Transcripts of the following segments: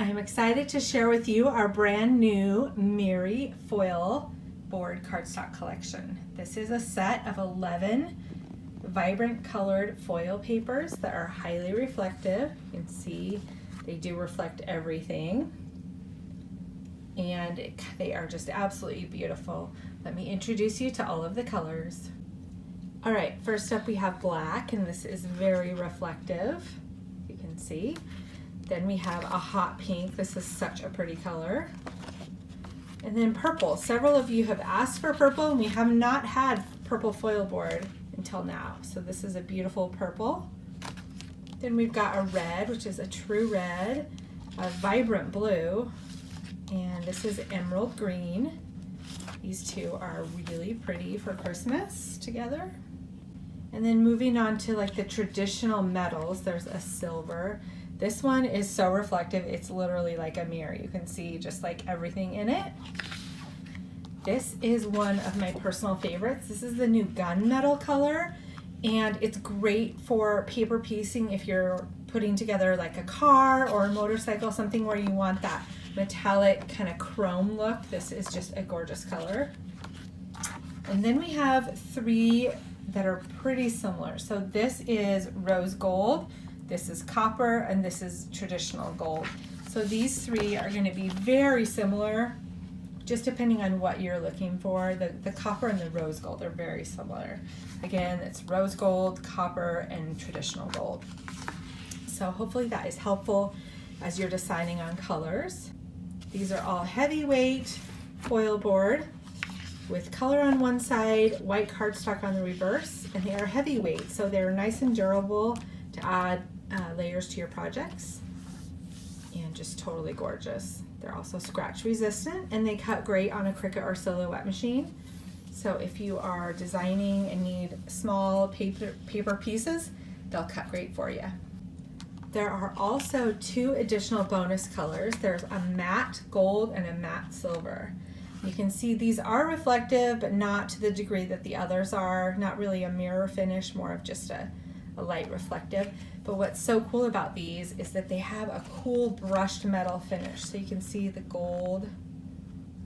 I'm excited to share with you our brand new Mirri foil board cardstock collection. This is a set of 11 vibrant colored foil papers that are highly reflective. You can see they do reflect everything, and they are just absolutely beautiful. Let me introduce you to all of the colors. All right, first up we have black, and this is very reflective, you can see. Then we have a hot pink. This is such a pretty color. And then purple. Several of you have asked for purple, and we have not had purple foil board until now. So this is a beautiful purple. Then we've got a red, which is a true red, a vibrant blue, and this is emerald green. These two are really pretty for Christmas together. And then moving on to like the traditional metals, there's a silver. This one is so reflective, it's literally like a mirror. You can see just like everything in it. This is one of my personal favorites. This is the new gunmetal color, and it's great for paper piecing if you're putting together like a car or a motorcycle, something where you want that metallic kind of chrome look. This is just a gorgeous color. And then we have three that are pretty similar. So this is rose gold, this is copper, and this is traditional gold. So these three are going to be very similar, just depending on what you're looking for. The copper and the rose gold are very similar. Again, it's rose gold, copper, and traditional gold. So hopefully that is helpful as you're deciding on colors. These are all heavyweight foil board with color on one side, white cardstock on the reverse, and they are heavyweight, so they're nice and durable to add layers to your projects, and just totally gorgeous. They're also scratch resistant, and they cut great on a Cricut or Silhouette machine. So if you are designing and need small paper pieces, they'll cut great for you. There are also two additional bonus colors. There's a matte gold and a matte silver. You can see these are reflective, but not to the degree that the others are. Not really a mirror finish, more of just a light reflective. But what's so cool about these is that they have a cool brushed metal finish. So you can see the gold,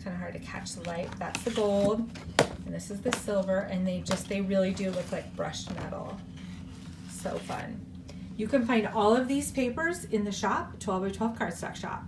kind of hard to catch the light. That's the gold, and this is the silver, and they really do look like brushed metal. So fun. You can find all of these papers in the shop, 12 by 12 Cardstock Shop.